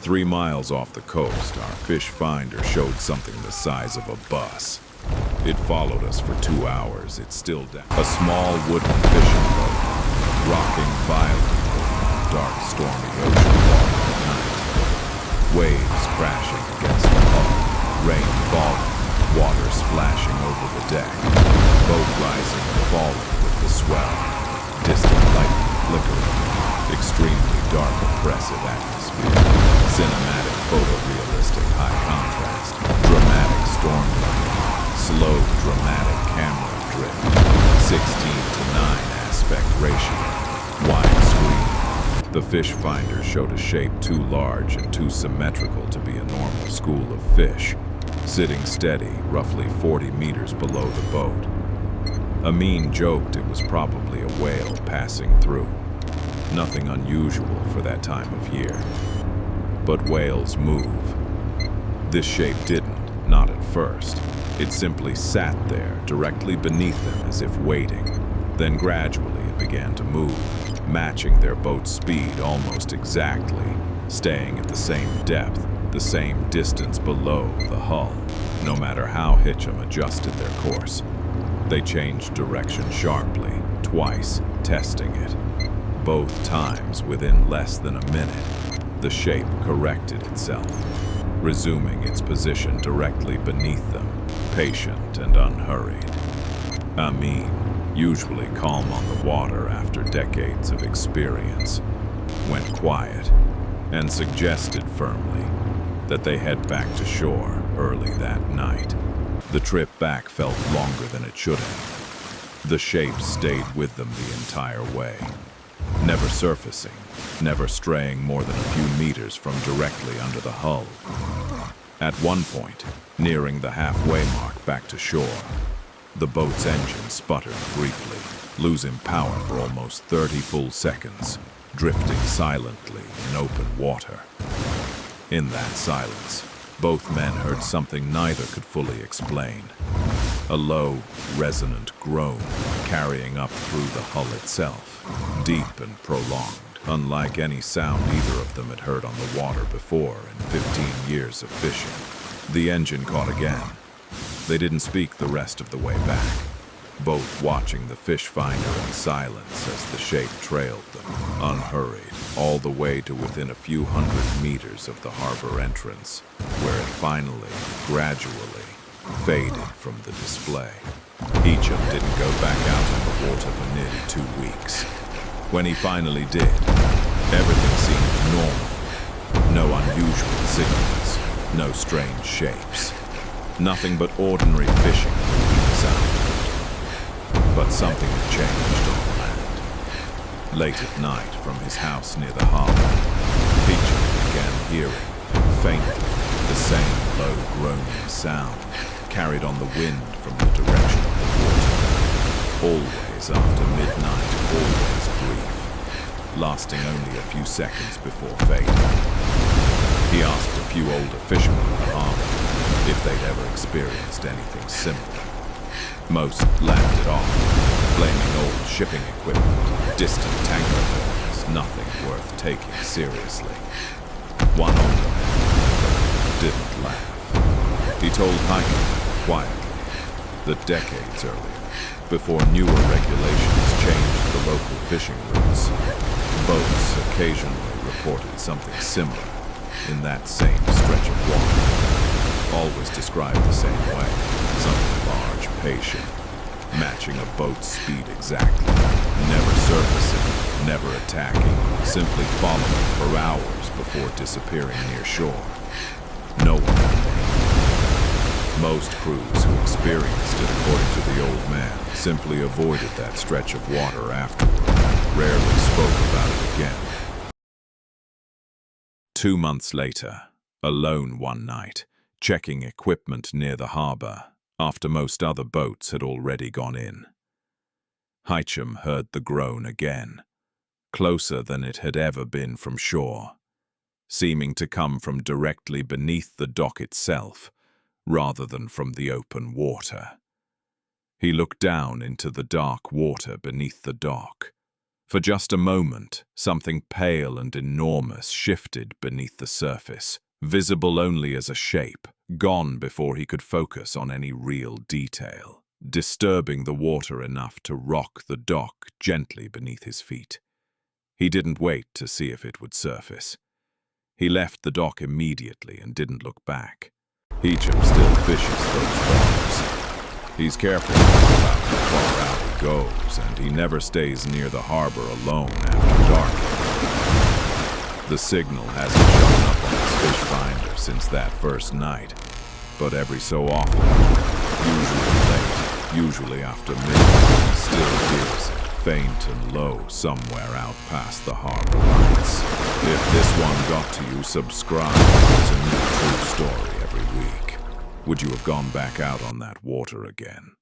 3 miles off the coast, our fish finder showed something the size of a bus. It followed us for 2 hours. It's still down. A small wooden fishing boat, rocking violently in the dark, stormy ocean water at night. Waves crashing against the hull, rain falling, water splashing over the deck, boat rising and falling with the swell, distant lightning flickering, extremely dark, oppressive atmosphere, cinematic, photorealistic, high contrast, dramatic storm lightning, slow, dramatic camera drift, 16:9 aspect ratio, widescreen. The fish finder showed a shape too large and too symmetrical to be a normal school of fish, sitting steady, roughly 40 meters below the boat. Amin joked it was probably a whale passing through. Nothing unusual for that time of year. But whales move. This shape didn't, not at first. It simply sat there, directly beneath them as if waiting. Then gradually it began to move, matching their boat's speed almost exactly, staying at the same depth, the same distance below the hull, no matter how Hitchum adjusted their course. They changed direction sharply, twice, testing it. Both times within less than a minute, the shape corrected itself, resuming its position directly beneath them, patient and unhurried. Amin, usually calm on the water after decades of experience, went quiet and suggested firmly that they head back to shore early that night. The trip back felt longer than it should have. The shape stayed with them the entire way, never surfacing, never straying more than a few meters from directly under the hull. At one point, nearing the halfway mark back to shore, the boat's engine sputtered briefly, losing power for almost 30 full seconds, drifting silently in open water. In that silence, both men heard something neither could fully explain. A low, resonant groan carrying up through the hull itself, deep and prolonged, unlike any sound either of them had heard on the water before in 15 years of fishing. The engine caught again. They didn't speak the rest of the way back, both watching the fish finder in silence as the shape trailed them, unhurried, all the way to within a few hundred meters of the harbor entrance, where it finally, gradually, faded from the display. Hitchum didn't go back out on the water for nearly 2 weeks. When he finally did, everything seemed normal. No unusual signals, no strange shapes. Nothing but ordinary fishing for weeks afterward. But something had changed on land. Late at night, from his house near the harbor, Hitchum began hearing, faintly, the same low groaning sound, carried on the wind from the direction of the water. Always after midnight, always brief, lasting only a few seconds before fading. He asked a few older fishermen in the harbor if they'd ever experienced anything similar. Most laughed it off, blaming old shipping equipment, distant tanker calls, nothing worth taking seriously. One older man didn't laugh. He told Hiker, quietly, that decades earlier, before newer regulations changed the local fishing routes, boats occasionally reported something similar in that same stretch of water. Always described the same way, something large, patient, matching a boat's speed exactly, never surfacing, never attacking, simply following for hours before disappearing near shore. No one had named. Most crews who experienced it, according to the old man, simply avoided that stretch of water afterward, rarely spoke about it again. 2 months later, alone one night, checking equipment near the harbor, after most other boats had already gone in, Hitchum heard the groan again, closer than it had ever been from shore, seeming to come from directly beneath the dock itself, rather than from the open water. He looked down into the dark water beneath the dock, For just a moment, something pale and enormous shifted beneath the surface, visible only as a shape, gone before he could focus on any real detail, disturbing the water enough to rock the dock gently beneath his feet. He didn't wait to see if it would surface. He left the dock immediately and didn't look back. Heecham still fishes those waters. He's careful about how far out he goes, and he never stays near the harbor alone after dark. The signal hasn't shown up on his fish finder since that first night, but every so often, usually late, usually after midnight, he still hears it, faint and low somewhere out past the harbor lights. If this one got to you, subscribe. There's a new true story every week. Would you have gone back out on that water again?